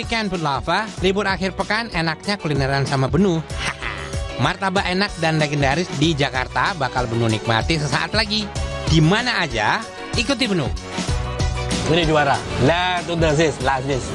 weekend food lover, libur akhir pekan enaknya kulineran sama Benu. Martabak enak dan legendaris di Jakarta bakal Benu nikmati sesaat lagi. Di mana aja, ikuti Benu. Ini juara. Lah, to the last this.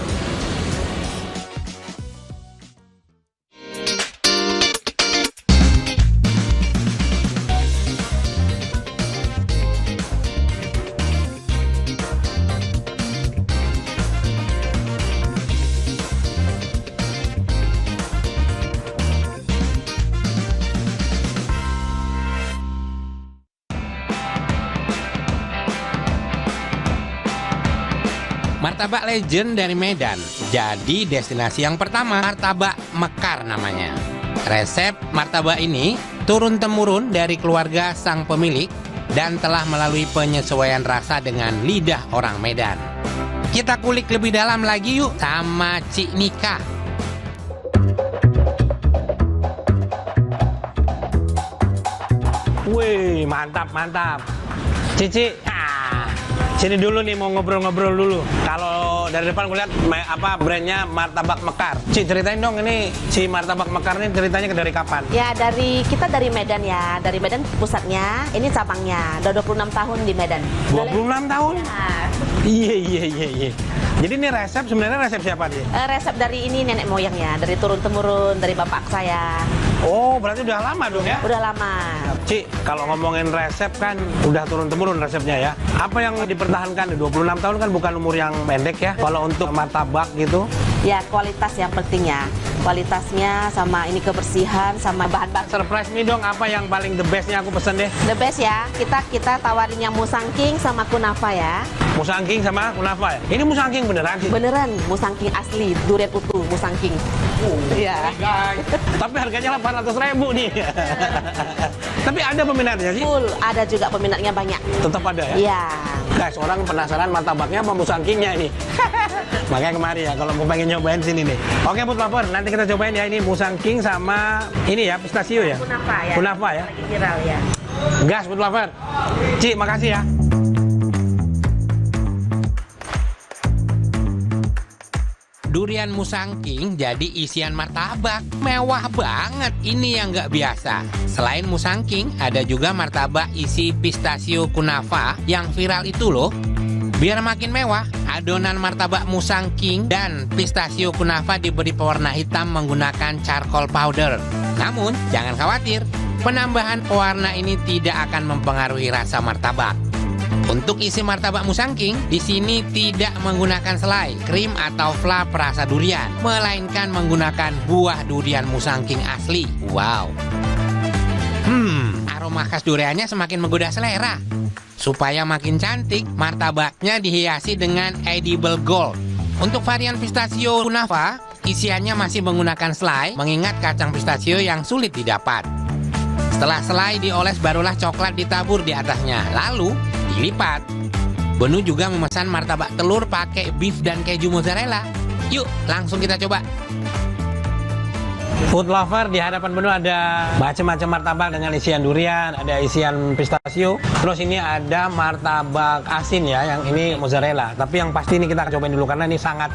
Martabak legend dari Medan. Jadi destinasi yang pertama, Martabak Mekar namanya. Resep martabak ini turun-temurun dari keluarga sang pemilik dan telah melalui penyesuaian rasa dengan lidah orang Medan. Kita kulik lebih dalam lagi yuk sama Cik Nika. Wih, mantap. Cici, sini dulu nih, mau ngobrol-ngobrol dulu. Kalau dari depan gue lihat brandnya Martabak Mekar. Ci, ceritain dong, ini si Martabak Mekar ini ceritanya dari kapan? Ya, kita dari Medan ya. Dari Medan pusatnya, ini cabangnya. Udah 26 tahun di Medan. 26 tahun? Ya. Iya. Jadi ini sebenarnya resep siapa nih? Resep dari ini nenek moyangnya, dari turun-temurun, dari bapak saya. Oh, berarti udah lama dong ya? Udah lama. Ci, kalau ngomongin resep kan udah turun-temurun resepnya ya. Apa yang dipertahankan? 26 tahun kan bukan umur yang pendek ya. Kalau untuk martabak gitu? Ya, kualitas yang pentingnya. Kualitasnya sama ini kebersihan sama bahan baku. Surprise me dong, apa yang paling the bestnya aku pesen deh. The best ya. Kita tawarin yang musangking sama kunafa ya. Musangking sama kunafa ya? Ini musangking beneran sih? Beneran, musangking asli, durian utuh musangking. Iya. Guys. Tapi harganya 800.000 nih. Tapi ada peminatnya sih? Full, ada juga peminatnya banyak. Tetap ada ya? Iya. Guys, orang penasaran martabaknya apa musangkingnya ini. Makanya kemari ya, kalau mau pengen nyobain sini nih. Oke, Food Lover, nanti kita cobain ya, ini musangking sama ini ya, pistachio ya? Kunafa ya. Kunafa ya? Lagi viral ya. Gas, Food Lover. Ci, makasih ya. Durian musangking jadi isian martabak. Mewah banget, ini yang nggak biasa. Selain musangking, ada juga martabak isi pistachio kunafa yang viral itu loh. Biar makin mewah, adonan martabak musangking dan pistachio kunafa diberi pewarna hitam menggunakan charcoal powder. Namun, jangan khawatir, penambahan pewarna ini tidak akan mempengaruhi rasa martabak. Untuk isi martabak musangking, di sini tidak menggunakan selai, krim atau fla perasa durian, melainkan menggunakan buah durian musangking asli. Wow. Aroma khas duriannya semakin menggoda selera. Supaya makin cantik, martabaknya dihiasi dengan edible gold. Untuk varian pistachio kunafa, isiannya masih menggunakan selai, mengingat kacang pistachio yang sulit didapat. Setelah selai dioles, barulah coklat ditabur di atasnya, lalu dilipat. Benu juga memesan martabak telur pakai beef dan keju mozzarella. Yuk, langsung kita coba. Food Lover, di hadapan Benu ada macam-macam martabak dengan isian durian, ada isian pistachio. Terus ini ada martabak asin ya, yang ini mozzarella. Tapi yang pasti ini kita cobain dulu karena ini sangat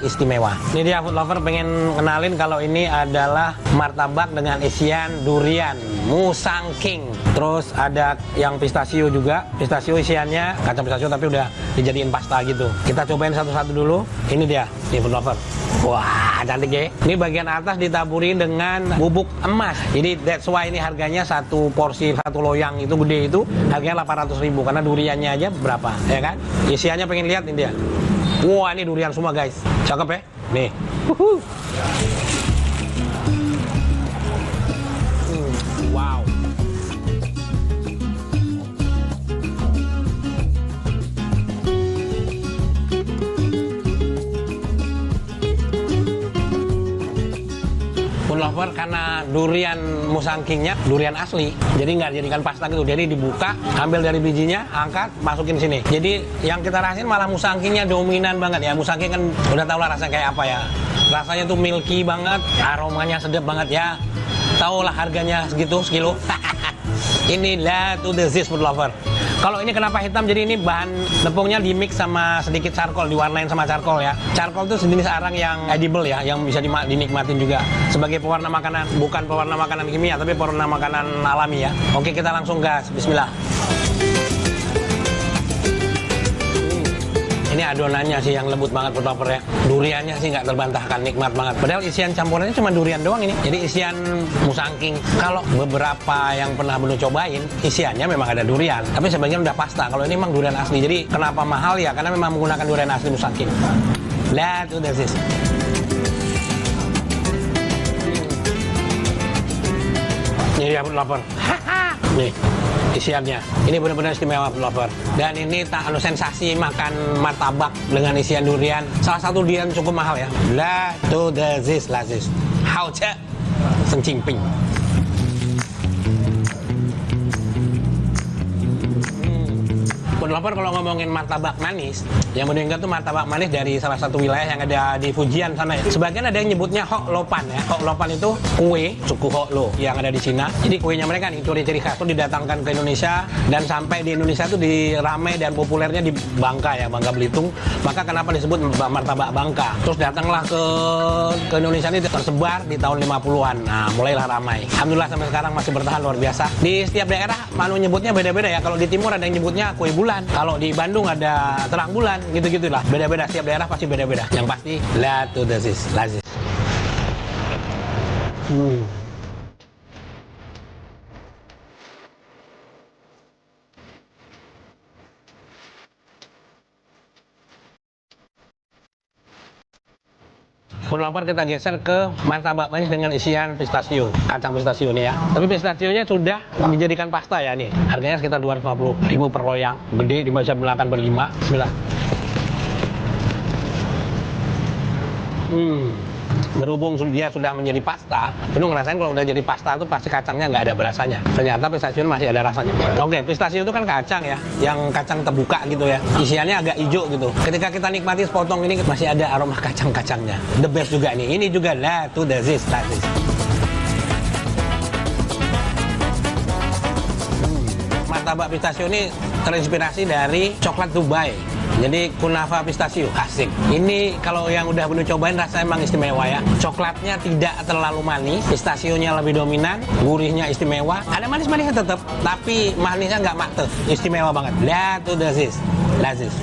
istimewa. Ini dia Food Lover, pengen kenalin kalau ini adalah martabak dengan isian durian musangking. Terus ada yang pistachio juga. Pistachio isiannya kacang pistachio tapi udah dijadiin pasta gitu. Kita cobain satu-satu dulu. Ini dia, nih Food Lover. Wah, cantik ya. Ini bagian atas ditaburin dengan bubuk emas. Jadi that's why ini harganya satu porsi, satu loyang itu gede itu harganya 800.000 karena duriannya aja berapa, ya kan? Isiannya pengen lihat ini dia. Wah, ini durian semua guys. Cakep ya? Nih. Wow. Food Lover, karena durian musangkingnya durian asli, jadi nggak dijadikan pasta gitu, jadi dibuka, ambil dari bijinya, angkat, masukin sini. Jadi yang kita rasain malah musangkingnya dominan banget ya. Musangking kan udah tau lah rasanya kayak apa ya. Rasanya tuh milky banget, aromanya sedap banget ya. Tau lah harganya segitu, sekilo. Inilah to the Food Lover. Kalau ini kenapa hitam? Jadi ini bahan tepungnya di mix sama sedikit charcoal, diwarnain sama charcoal ya. Charcoal itu sejenis arang yang edible ya, yang bisa dinikmatin juga sebagai pewarna makanan, bukan pewarna makanan kimia, tapi pewarna makanan alami ya. Oke, kita langsung gas. Bismillah. Ini adonannya sih yang lembut banget food lover ya. Duriannya sih nggak terbantahkan, nikmat banget. Padahal isian campurannya cuma durian doang ini. Jadi isian musangking. Kalau beberapa yang pernah belum cobain, isiannya memang ada durian. Tapi sebagian udah pasta. Kalau ini memang durian asli. Jadi kenapa mahal ya? Karena memang menggunakan durian asli musangking. Lihat udah sis. Ini ya food lover. Nih isiannya, ini benar-benar istimewa food lover. Dan ini sensasi makan martabak dengan isian durian. Salah satu durian cukup mahal ya. La to the zis lazis. Hao ce sencing ping. Food lover kalau ngomongin martabak manis, yang meninggal tuh martabak manis dari salah satu wilayah yang ada di Fujian sana ya. Sebagian ada yang nyebutnya Hok Lopan ya. Hok Lopan itu kue suku Hok Lo yang ada di Cina. Jadi kuenya mereka nih ciri khas tuh didatangkan ke Indonesia, dan sampai di Indonesia tuh dirame dan populernya di Bangka ya, Bangka Belitung. Maka kenapa disebut martabak Bangka? Terus datanglah ke Indonesia ini tersebar di tahun 50-an. Nah, mulailah ramai. Alhamdulillah sampai sekarang masih bertahan luar biasa. Di setiap daerah manu nyebutnya beda-beda ya. Kalau di timur ada yang nyebutnya kue bulan. Kalau di Bandung ada terang bulan, gitu-gitulah. Beda-beda, setiap daerah pasti beda-beda. Yang pasti, la to the zis, lazis. Food lover, kita geser ke martabak manis dengan isian pistachio, kacang pistachio nih ya. Tapi pistachionya sudah dijadikan pasta ya nih. Harganya sekitar 250.000 per loyang. Gede, bisa makan berlima. Bismillah. Berhubung dia sudah menjadi pasta, penuh ngerasain kalau udah jadi pasta itu pasti kacangnya nggak ada berasanya. Ternyata pistachio masih ada rasanya. Oke, pistachio itu kan kacang ya, yang kacang terbuka gitu ya. Isiannya agak hijau gitu. Ketika kita nikmati sepotong ini masih ada aroma kacang-kacangnya. The best juga nih. Ini juga la to the zis, lazis. Martabak pistachio ini terinspirasi dari coklat Dubai. Jadi kunafa pistachio, asik. Ini kalau yang udah bener cobain rasanya emang istimewa ya. Coklatnya tidak terlalu manis, pistachionya lebih dominan, gurihnya istimewa. Ada manis-manisnya tetap, tapi manisnya nggak mateh, istimewa banget. Lihat tuh lazis, lazis.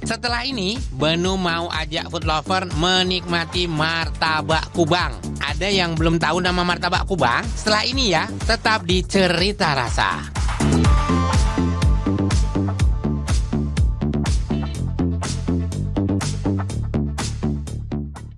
Setelah ini, Benu mau ajak food lover menikmati martabak Kubang. Ada yang belum tahu nama martabak Kubang? Setelah ini ya, tetap di Cerita Rasa.